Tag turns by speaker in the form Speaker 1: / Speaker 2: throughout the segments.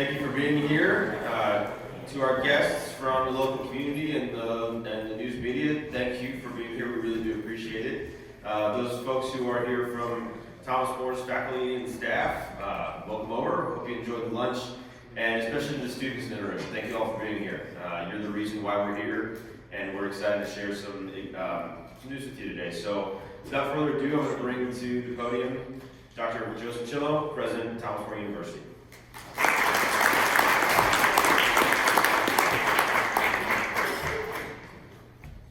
Speaker 1: Thank you for being here. To our guests from the local community and the news media, thank you for being here. We really do appreciate it. Those folks who are here from Thomas More's faculty and staff, welcome over. Hope you enjoyed the lunch, and especially the students in the room. Thank you all for being here. You're the reason why we're here, and we're excited to share some news with you today. So, without further ado, I'm going to bring to the podium Dr. Joseph Chillo, President of Thomas More University.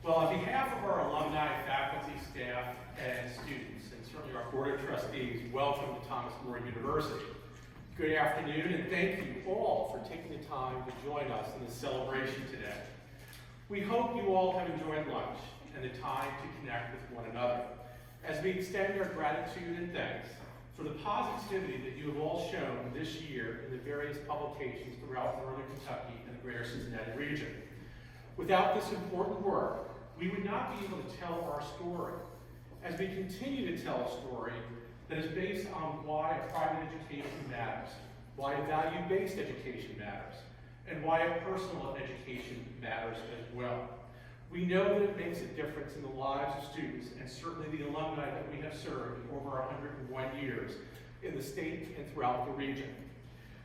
Speaker 2: Well, on behalf of our alumni, faculty, staff, and students, and certainly our Board of Trustees, welcome to Thomas More University. Good afternoon, and thank you all for taking the time to join us in this celebration today. We hope you all have enjoyed lunch and the time to connect with one another, as we extend our gratitude and thanks for the positivity that you have all shown this year in the various publications throughout Northern Kentucky and the greater Cincinnati region. Without this important work, we would not be able to tell our story, as we continue to tell a story that is based on why a private education matters, why a value-based education matters, and why a personal education matters as well. We know that it makes a difference in the lives of students, and certainly the alumni that we have served in over 101 years in the state and throughout the region.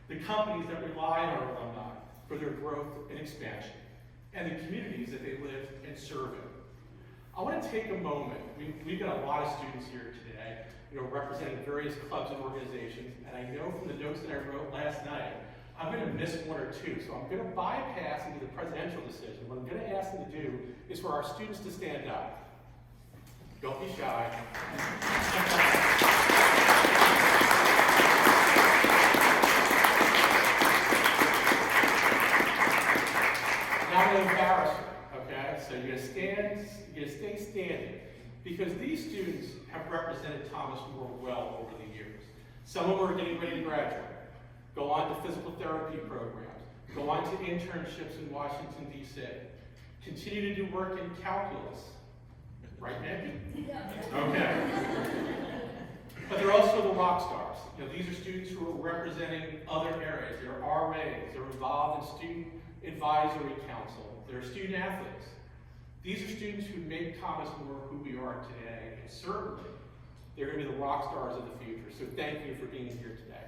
Speaker 2: The companies that rely on our alumni for their growth and expansion, and the communities that they live and serve in. I want to take a moment. We've got a lot of students here today, representing various clubs and organizations, and I know from the notes that I wrote last night, I'm going to miss one or two, so I'm going to bypass into the presidential decision. What I'm going to ask them to do is for our students to stand up. Don't be shy. Not an embarrassment, okay? So you're going to stay standing, because these students have represented Thomas More well over the years. Some of them are getting ready to graduate, go on to physical therapy programs, go on to internships in Washington, D.C., continue to do work in calculus. Right, Nick? Yeah. Okay. But they're also the rock stars. These are students who are representing other areas. They're RAs, they're involved in student advisory council, they're student athletes. These are students who make Thomas More who we are today, and certainly they're going to be the rock stars of the future. So thank you for being here today.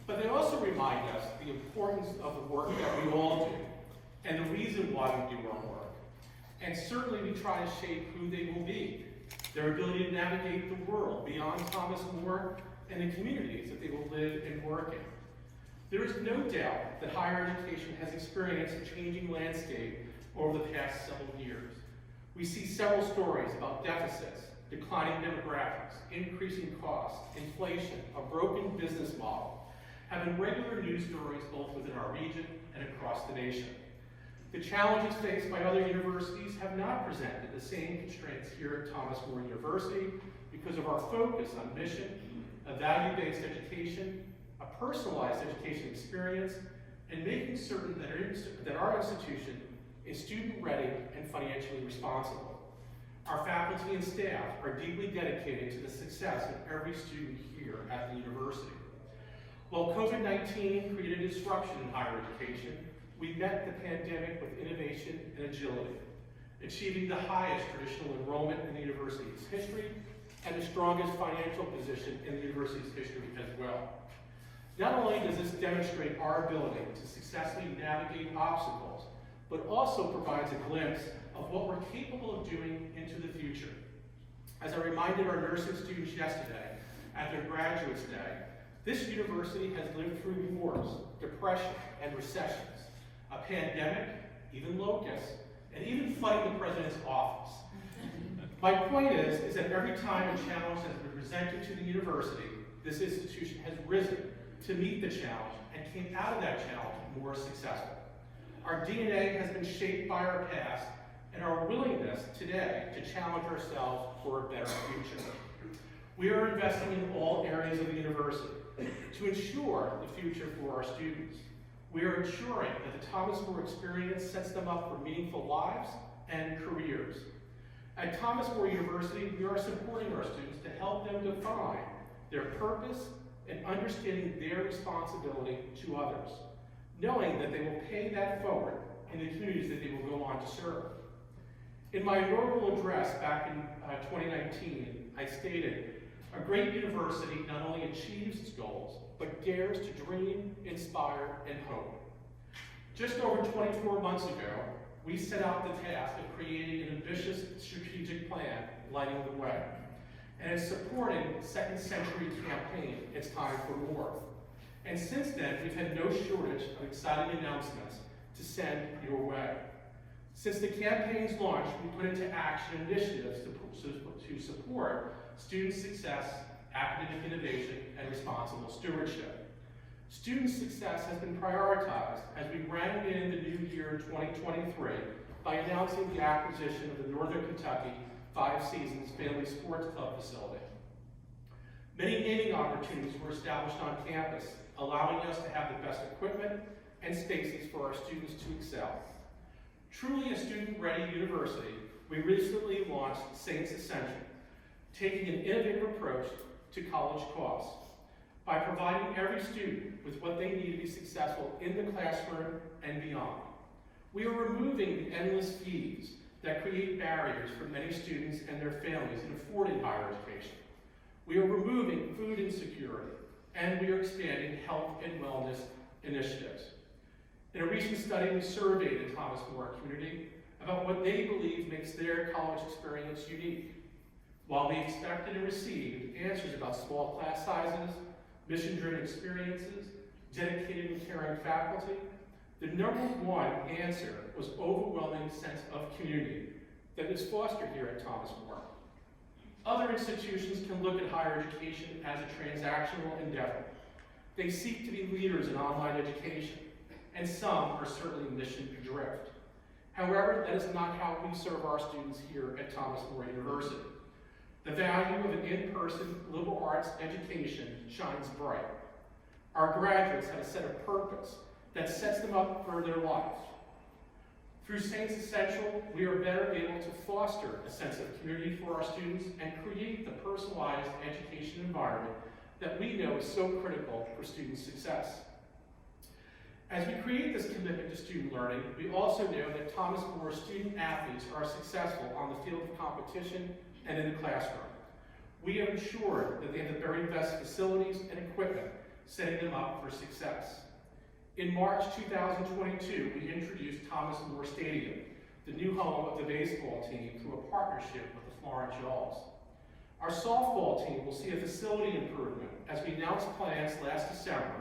Speaker 2: But they also remind us the importance of the work that we all do, and the reason why we do our work. And certainly we try to shape who they will be, their ability to navigate the world beyond Thomas More and the communities that they will live and work in. There is no doubt that higher education has experienced a changing landscape over the past several years. We see several stories about deficits, declining demographics, increasing costs, inflation, a broken business model, have been regular news stories both within our region and across the nation. The challenges faced by other universities have not presented the same constraints here at Thomas More University because of our focus on mission, a value-based education, a personalized education experience, and making certain that our institution is student-ready and financially responsible. Our faculty and staff are deeply dedicated to the success of every student here at the university. While COVID-19 created disruption in higher education, we met the pandemic with innovation and agility, achieving the highest traditional enrollment in the university's history and the strongest financial position in the university's history as well. Not only does this demonstrate our ability to successfully navigate obstacles, but also provides a glimpse of what we're capable of doing into the future. As I reminded our nursing students yesterday at their Graduates Day, this university has lived through wars, depression, and recessions, a pandemic, even locusts, and even fighting the president's office. My point is that every time a challenge has been presented to the university, this institution has risen to meet the challenge and came out of that challenge more successful. Our DNA has been shaped by our past and our willingness today to challenge ourselves for a better future. We are investing in all areas of the university to ensure the future for our students. We are ensuring that the Thomas More experience sets them up for meaningful lives and careers. At Thomas More University, we are supporting our students to help them define their purpose and understanding their responsibility to others, knowing that they will pay that forward in the communities that they will go on to serve. In my inaugural address back in 2019, I stated, a great university not only achieves its goals, but dares to dream, inspire, and hope. Just over 24 months ago, we set out the task of creating an ambitious strategic plan, lighting the way. And in supporting Second Century campaign, It's Time for More. And since then, we've had no shortage of exciting announcements to send your way. Since the campaign's launch, we put into action initiatives to support student success, academic innovation, and responsible stewardship. Student success has been prioritized as we rang in the new year in 2023 by announcing the acquisition of the Northern Kentucky 5 Seasons Family Sports Club facility. Many gaming opportunities were established on campus, allowing us to have the best equipment and spaces for our students to excel. Truly a student-ready university, we recently launched Saints Essential, taking an innovative approach to college costs by providing every student with what they need to be successful in the classroom and beyond. We are removing the endless fees that create barriers for many students and their families in affording higher education. We are removing food insecurity, and we are expanding health and wellness initiatives. In a recent study, we surveyed the Thomas More community about what they believe makes their college experience unique. While we expected and received answers about small class sizes, mission-driven experiences, dedicated and caring faculty, the number one answer was overwhelming sense of community that is fostered here at Thomas More. Other institutions can look at higher education as a transactional endeavor. They seek to be leaders in online education, and some are certainly mission drift. However, that is not how we serve our students here at Thomas More University. The value of an in-person liberal arts education shines bright. Our graduates have a set of purpose that sets them up for their life. Through Saints Essential, we are better able to foster a sense of community for our students and create the personalized education environment that we know is so critical for student success. As we create this commitment to student learning, we also know that Thomas More student athletes are successful on the field of competition and in the classroom. We have ensured that they have the very best facilities and equipment, setting them up for success. In March 2022, we introduced Thomas More Stadium, the new home of the baseball team, through a partnership with the Florence Yalls. Our softball team will see a facility improvement as we announced plans last December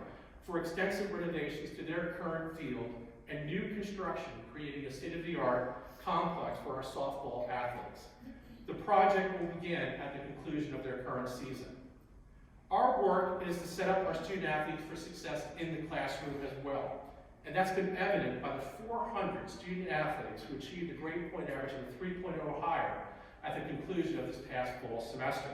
Speaker 2: for extensive renovations to their current field and new construction, creating a state-of-the-art complex for our softball athletes. The project will begin at the conclusion of their current season. Our work is to set up our student athletes for success in the classroom as well. And that's been evident by the 400 student athletes who achieved a grade point average of 3.0 or higher at the conclusion of this past fall semester.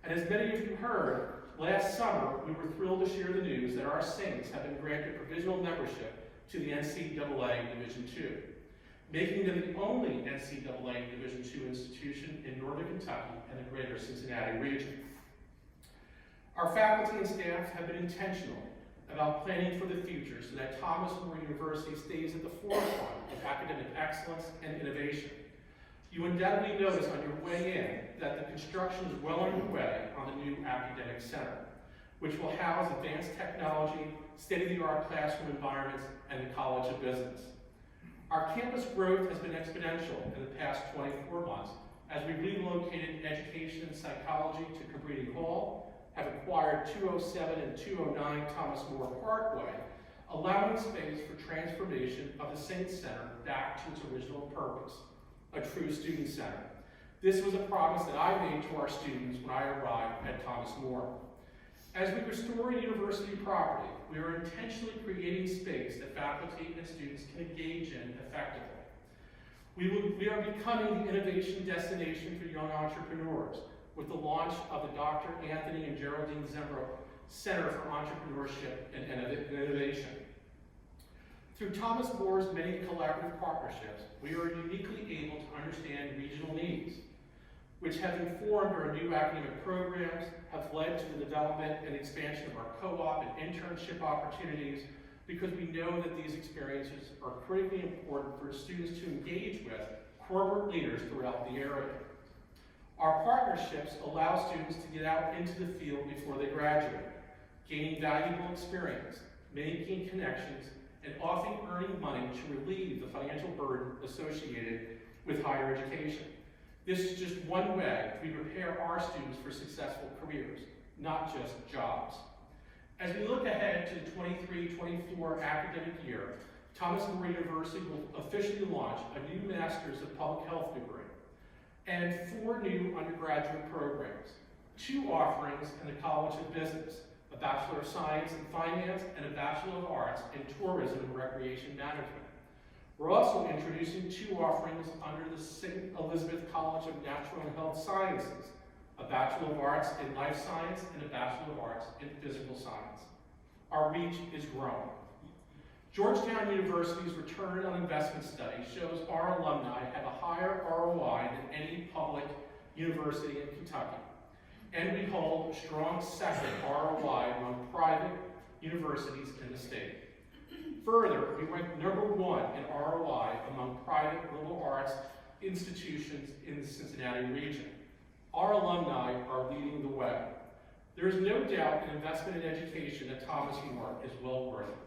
Speaker 2: And as many of you heard, last summer we were thrilled to share the news that our Saints have been granted provisional membership to the NCAA Division II, making them the only NCAA Division II institution in Northern Kentucky and the greater Cincinnati region. Our faculty and staff have been intentional about planning for the future so that Thomas More University stays at the forefront of academic excellence and innovation. You undoubtedly notice on your way in that the construction is well underway on the new academic center, which will house advanced technology, state-of-the-art classroom environments, and the College of Business. Our campus growth has been exponential in the past 24 months as we relocated education and psychology to Cabrini Hall, have acquired 207 and 209 Thomas More Parkway, allowing space for transformation of the Saints Center back to its original purpose, a true student center. This was a promise that I made to our students when I arrived at Thomas More. As we restore university property, we are intentionally creating space that faculty and students can engage in effectively. We are becoming the innovation destination for young entrepreneurs with the launch of the Dr. Anthony and Geraldine Zembro Center for Entrepreneurship and Innovation. Through Thomas More's many collaborative partnerships, we are uniquely able to understand regional needs, which have informed our new academic programs, have led to the development and expansion of our co-op and internship opportunities, because we know that these experiences are critically important for students to engage with corporate leaders throughout the area. Our partnerships allow students to get out into the field before they graduate, gaining valuable experience, making connections, and often earning money to relieve the financial burden associated with higher education. This is just one way we prepare our students for successful careers, not just jobs. As we look ahead to the 23-24 academic year, Thomas More University will officially launch a new Master's of Public Health degree and 4 new undergraduate programs, 2 offerings in the College of Business, a Bachelor of Science in Finance and a Bachelor of Arts in Tourism and Recreation Management. We're also introducing 2 offerings under the St. Elizabeth College of Natural and Health Sciences, a Bachelor of Arts in Life Science and a Bachelor of Arts in Physical Science. Our reach is growing. Georgetown University's return on investment study shows our alumni have a higher ROI than any public university in Kentucky, and we hold a strong second ROI among private universities in the state. Further, we rank #1 in ROI among private liberal arts institutions in the Cincinnati region. Our alumni are leading the way. There is no doubt an investment in education at Thomas More is well worth it.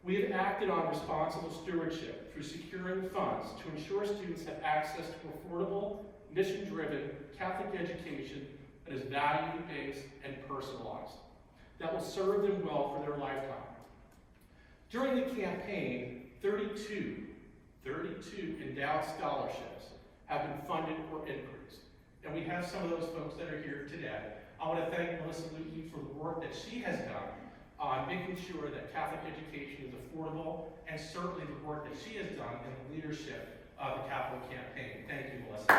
Speaker 2: We have acted on responsible stewardship through securing funds to ensure students have access to affordable, mission-driven Catholic education that is value-based and personalized, that will serve them well for their lifetime. During the campaign, 32 endowed scholarships have been funded or increased. And we have some of those folks that are here today. I want to thank Melissa Luton for the work that she has done on making sure that Catholic education is affordable, and certainly the work that she has done in the leadership of the Capital Campaign. Thank you, Melissa.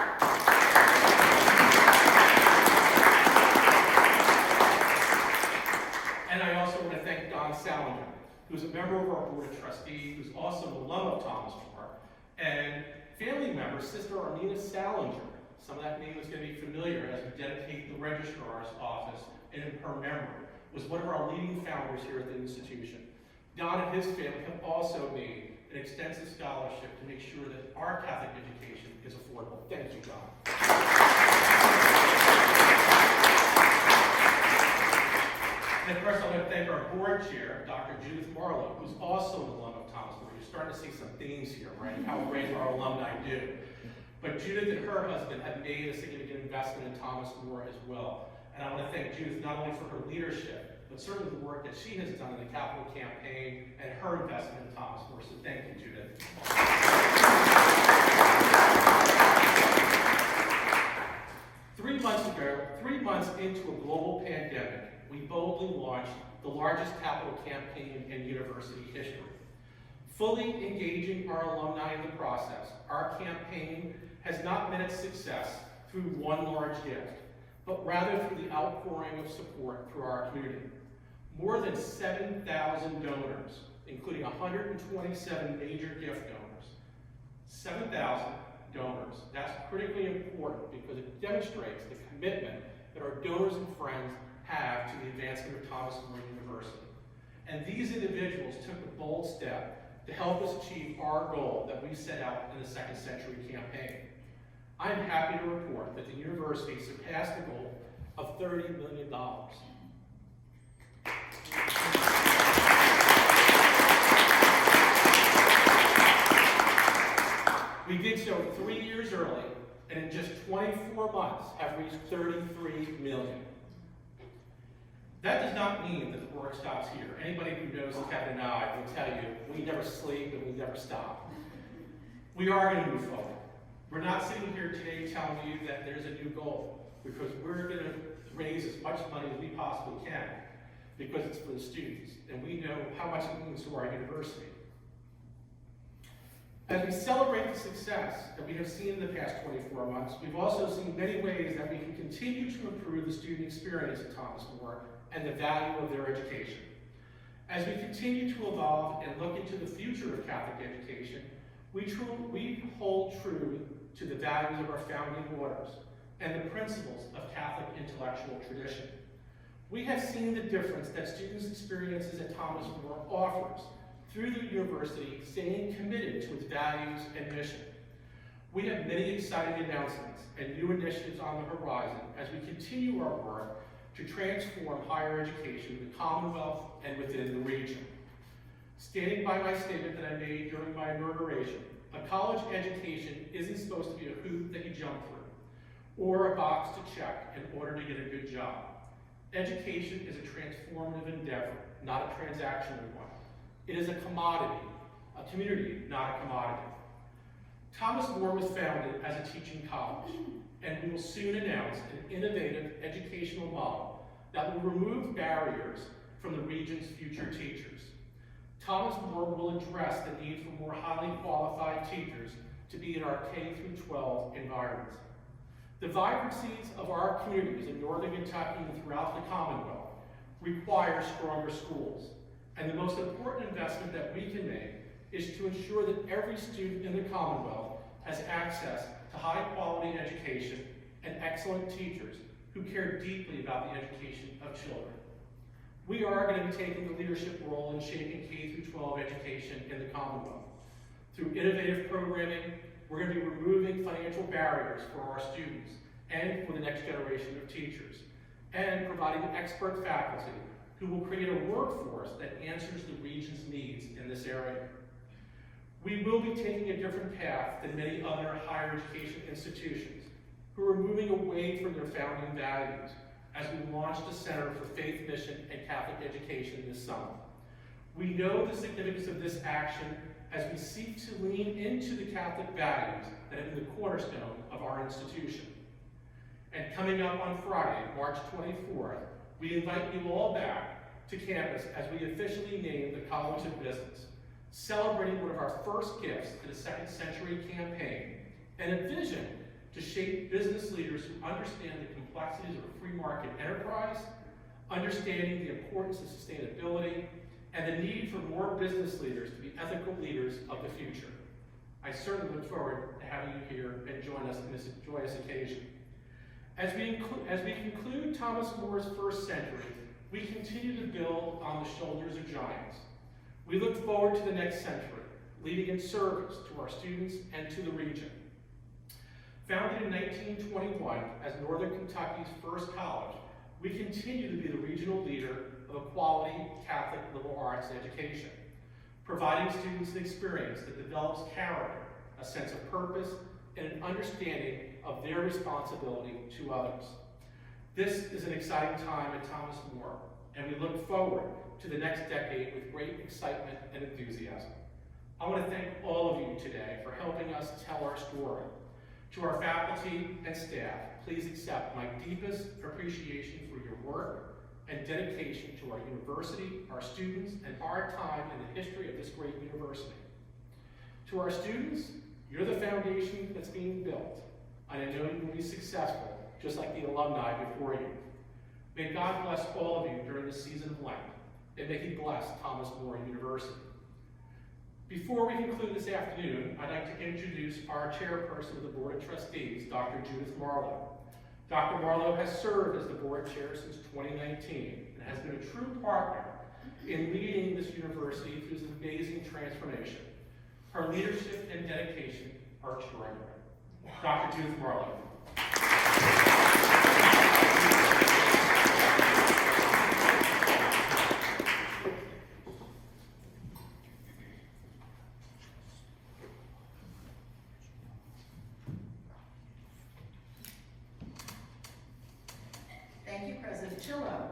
Speaker 2: And I also want to thank Don Salinger, who's a member of our Board of Trustees, who's also an alum of Thomas More, and family member, Sister Arlena Salinger. Some of that name is going to be familiar as we dedicate the Registrar's Office in her memory. Was one of our leading founders here at the institution. Don and his family have also made an extensive scholarship to make sure that our Catholic education is affordable. Thank you, Don. And of course, I want to thank our board chair, Dr. Judith Marlowe, who's also an alum of Thomas More. You're starting to see some themes here, right? How great our alumni do. But Judith and her husband have made a significant investment in Thomas More as well. And I want to thank Judith not only for her leadership, but certainly the work that she has done in the Capital Campaign and her investment in Thomas More. So thank you, Judith. 3 months ago, 3 months into a global pandemic, we boldly launched the largest capital campaign in university history. Fully engaging our alumni in the process, our campaign has not met its success through one large gift, but rather through the outpouring of support through our community. More than 7,000 donors, including 127 major gift donors. 7,000 donors. That's critically important because it demonstrates the commitment that our donors and friends have to the advancement of Thomas More University. And these individuals took a bold step to help us achieve our goal that we set out in the Second Century campaign. I'm happy to report that the university surpassed the goal of $30 million. We did so 3 years early, and in just 24 months have reached $33 million. That does not mean that the work stops here. Anybody who knows Kevin and I will tell you we never sleep and we never stop. We are going to move forward. We're not sitting here today telling you that there's a new goal, because we're going to raise as much money as we possibly can, because it's for the students, and we know how much it means to our university. As we celebrate the success that we have seen in the past 24 months, we've also seen many ways that we can continue to improve the student experience at Thomas More and the value of their education. As we continue to evolve and look into the future of Catholic education, we hold true to the values of our founding orders and the principles of Catholic intellectual tradition. We have seen the difference that students' experiences at Thomas More offers through the university staying committed to its values and mission. We have many exciting announcements and new initiatives on the horizon as we continue our work to transform higher education in the Commonwealth and within the region. Standing by my statement that I made during my inauguration, a college education isn't supposed to be a hoop that you jump through or a box to check in order to get a good job. Education is a transformative endeavor, not a transactional one. It is a commodity, a community, not a commodity. Thomas More was founded as a teaching college, and we will soon announce an innovative educational model that will remove barriers from the region's future teachers. Thomas More will address the need for more highly qualified teachers to be in our K-12 environments. The vibrancies of our communities in Northern Kentucky and throughout the Commonwealth require stronger schools, and the most important investment that we can make is to ensure that every student in the Commonwealth has access to high-quality education and excellent teachers who care deeply about the education of children. We are going to be taking the leadership role in shaping K-12 education in the Commonwealth. Through innovative programming, we're going to be removing financial barriers for our students and for the next generation of teachers, and providing expert faculty who will create a workforce that answers the region's needs in this area. We will be taking a different path than many other higher education institutions who are moving away from their founding values as we launch the Center for Faith, Mission, and Catholic Education this summer. We know the significance of this action as we seek to lean into the Catholic values that have been the cornerstone of our institution. And coming up on Friday, March 24th, we invite you all back to campus as we officially name the College of Business, celebrating one of our first gifts to the Second Century campaign, and a vision to shape business leaders who understand the complexities of a free market enterprise, understanding the importance of sustainability, and the need for more business leaders to be ethical leaders of the future. I certainly look forward to having you here and join us in this joyous occasion. As we conclude Thomas More's first century, we continue to build on the shoulders of giants. We look forward to the next century, leading in service to our students and to the region. Founded in 1921 as Northern Kentucky's first college, we continue to be the regional leader of a quality Catholic liberal arts education, providing students an experience that develops character, a sense of purpose, and an understanding of their responsibility to others. This is an exciting time at Thomas More, and we look forward to the next decade with great excitement and enthusiasm. I want to thank all of you today for helping us tell our story. To our faculty and staff, please accept my deepest appreciation for your work and dedication to our university, our students, and our time in the history of this great university. To our students, you're the foundation that's being built, and I know you will be successful, just like the alumni before you. May God bless all of you during the season of Lent, and may He bless Thomas More University. Before we conclude this afternoon, I'd like to introduce our chairperson of the Board of Trustees, Dr. Judith Marlowe. Dr. Marlowe has served as the board chair since 2019 and has been a true partner in leading this university through this amazing transformation. Her leadership and dedication are extraordinary. Dr. Judith Marlowe.
Speaker 3: Thank you, President Chillo,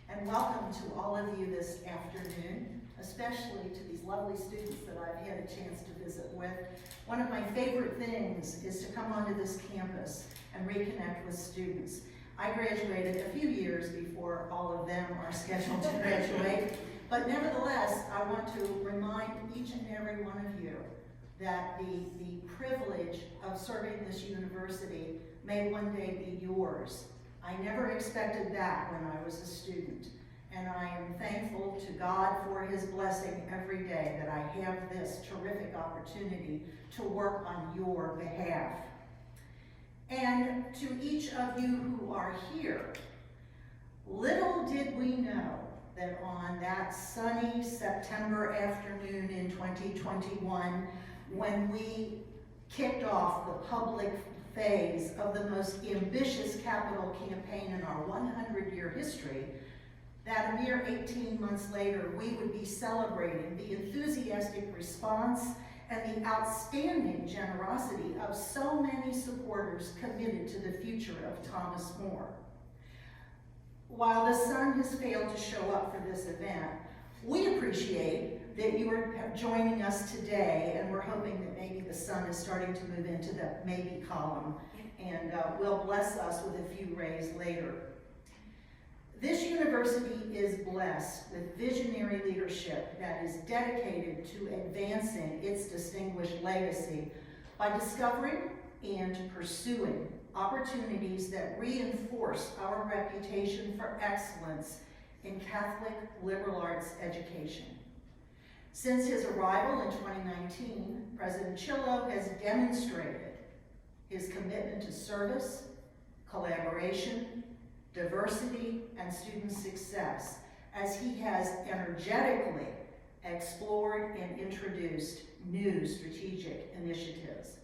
Speaker 3: and welcome to all of you this afternoon, especially to these lovely students that I've had a chance to visit with. One of my favorite things is to come onto this campus and reconnect with students. I graduated a few years before all of them are scheduled to graduate, but nevertheless, I want to remind each and every one of you that the privilege of serving this university may one day be yours. I never expected that when I was a student. and I am thankful to God for his blessing every day that I have this terrific opportunity to work on your behalf. And to each of you who are here, little did we know that on that sunny September afternoon in 2021, when we kicked off the public phase of the most ambitious capital campaign in our 100-year history, that a mere 18 months later, we would be celebrating the enthusiastic response and the outstanding generosity of so many supporters committed to the future of Thomas More. While the sun has failed to show up for this event, we appreciate that you are joining us today, and we're hoping that maybe the sun is starting to move into the maybe column, and will bless us with a few rays later. This university is blessed with visionary leadership that is dedicated to advancing its distinguished legacy by discovering and pursuing opportunities that reinforce our reputation for excellence in Catholic liberal arts education. Since his arrival in 2019, President Chillo has demonstrated his commitment to service, collaboration, diversity, and student success, as he has energetically explored and introduced new strategic initiatives.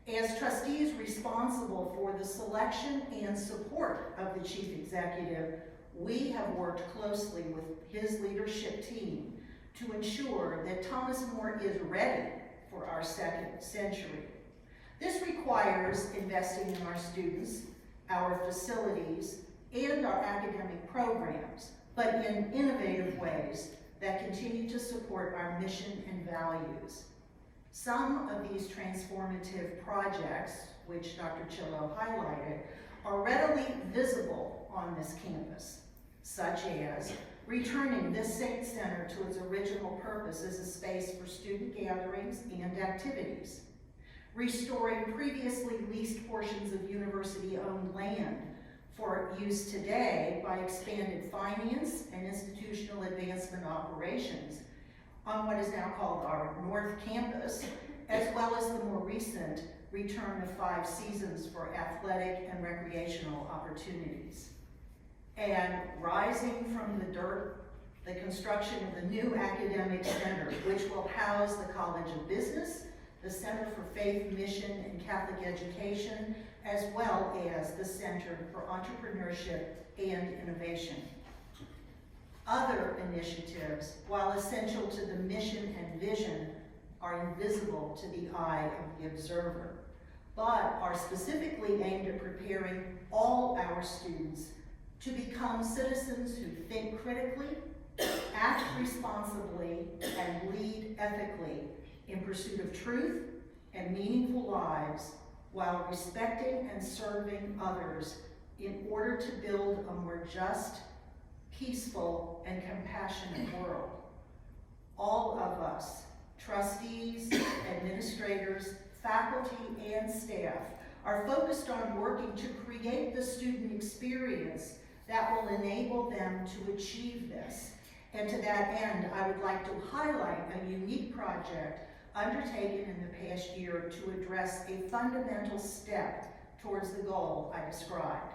Speaker 3: As trustees responsible for the selection and support of the chief executive, we have worked closely with his leadership team to ensure that Thomas More is ready for our second century. This requires investing in our students, our facilities, and our academic programs, but in innovative ways that continue to support our mission and values. Some of these transformative projects, which Dr. Chillo highlighted, are readily visible on this campus, such as returning this Saint Center to its original purpose as a space for student gatherings and activities, restoring previously leased portions of university-owned land for use today by expanded finance and institutional advancement operations on what is now called our North Campus, as well as the more recent return of 5 seasons for athletic and recreational opportunities. And rising from the dirt, the construction of the new academic center, which will house the College of Business, the Center for Faith, Mission, and Catholic Education, as well as the Center for Entrepreneurship and Innovation. Other initiatives, while essential to the mission and vision, are invisible to the eye of the observer, but are specifically aimed at preparing all our students to become citizens who think critically, act responsibly, and lead ethically in pursuit of truth and meaningful lives, while respecting and serving others in order to build a more just, peaceful, and compassionate world. All of us, trustees, administrators, faculty, and staff, are focused on working to create the student experience that will enable them to achieve this. And to that end, I would like to highlight a unique project undertaken in the past year to address a fundamental step towards the goal I described.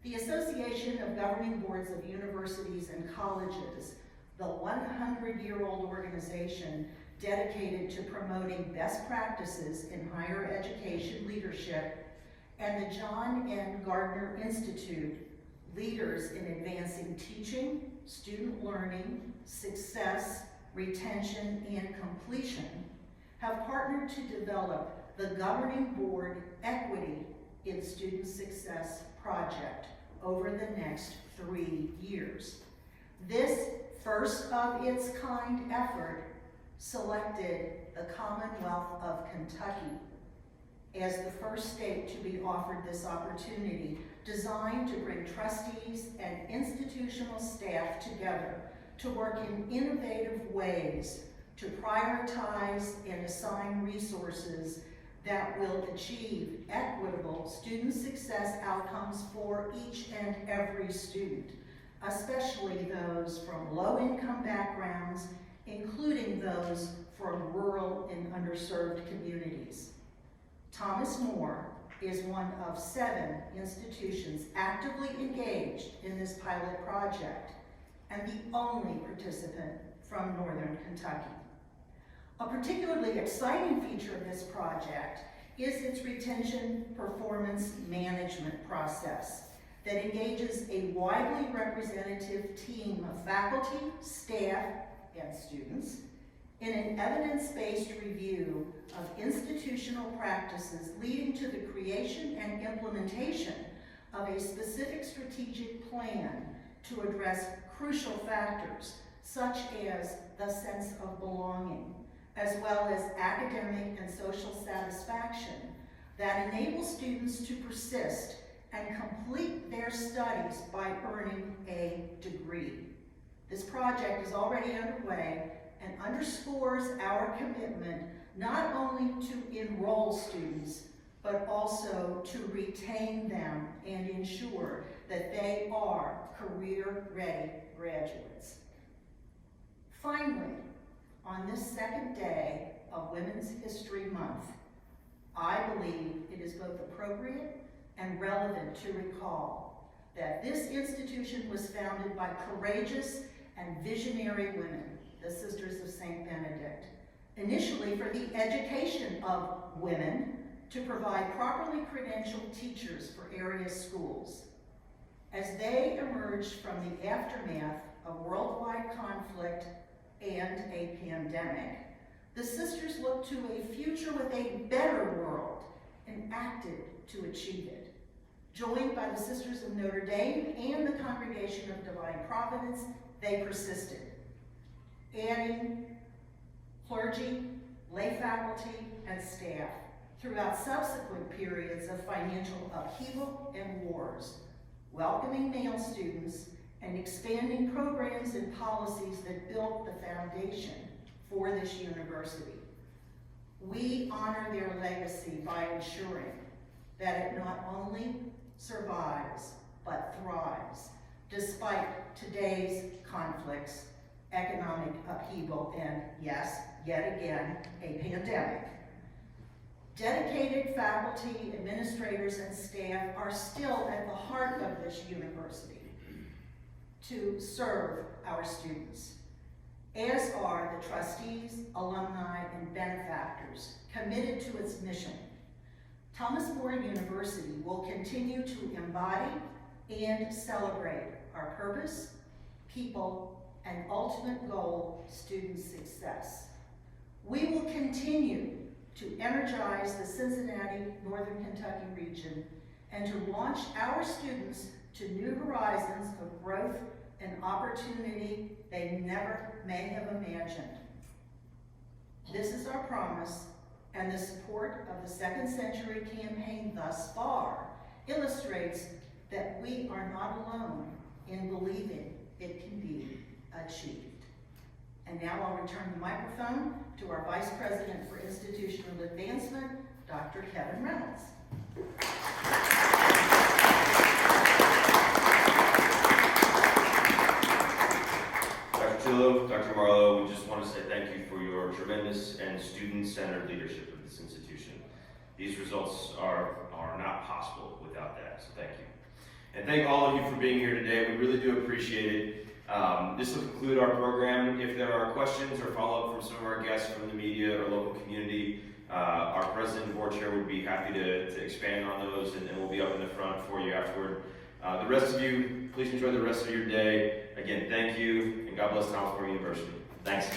Speaker 3: The Association of Governing Boards of Universities and Colleges, the 100-year-old organization dedicated to promoting best practices in higher education leadership, and the John N. Gardner Institute, leaders in advancing teaching, student learning, success, retention, and completion, have partnered to develop the Governing Board Equity in Student Success project over the next 3 years. This first of its kind effort selected the Commonwealth of Kentucky as the first state to be offered this opportunity, designed to bring trustees and institutional staff together to work in innovative ways to prioritize and assign resources that will achieve equitable student success outcomes for each and every student, especially those from low-income backgrounds, including those from rural and underserved communities. Thomas More is one of 7 institutions actively engaged in this pilot project and the only participant from Northern Kentucky. A particularly exciting feature of this project is its retention performance management process that engages a widely representative team of faculty, staff, and students in an evidence-based review of institutional practices leading to the creation and implementation of a specific strategic plan to address crucial factors such as the sense of belonging, as well as academic and social satisfaction that enable students to persist and complete their studies by earning a degree. This project is already underway and underscores our commitment not only to enroll students, but also to retain them and ensure that they are career-ready graduates. Finally, on this second day of Women's History Month, I believe it is both appropriate and relevant to recall that this institution was founded by courageous and visionary women, the Sisters of St. Benedict, initially for the education of women to provide properly credentialed teachers for area schools. As they emerged from the aftermath of worldwide conflict and a pandemic, the sisters looked to a future with a better world and acted to achieve it. Joined by the Sisters of Notre Dame and the Congregation of Divine Providence, they persisted, adding clergy, lay faculty, and staff throughout subsequent periods of financial upheaval and wars, welcoming male students and expanding programs and policies that built the foundation for this university. We honor their legacy by ensuring that it not only survives, but thrives, despite today's conflicts, economic upheaval, and yes, yet again, a pandemic. Dedicated faculty, administrators, and staff are still at the heart of this university to serve our students, as are the trustees, alumni, and benefactors committed to its mission. Thomas More University will continue to embody and celebrate our purpose, people, and ultimate goal, student success. We will continue to energize the Cincinnati, Northern Kentucky region and to launch our students to new horizons of growth and opportunity they never may have imagined. This is our promise, and the support of the Second Century campaign thus far illustrates that we are not alone in believing it can be achieved. And now I'll return the microphone to our Vice President for Institutional Advancement, Dr. Kevin Reynolds.
Speaker 1: Dr. Chillo, Dr. Marlowe, we just want to say thank you for your tremendous and student-centered leadership of this institution. These results are not possible without that, so thank you. And thank all of you for being here today. We really do appreciate it. This will conclude our program. If there are questions or follow-up from some of our guests from the media or local community, our president and board chair would be happy to expand on those, and we'll be up in the front for you afterward. The rest of you, please enjoy the rest of your day. Again, thank you, and God bless Thomas More University. Thanks.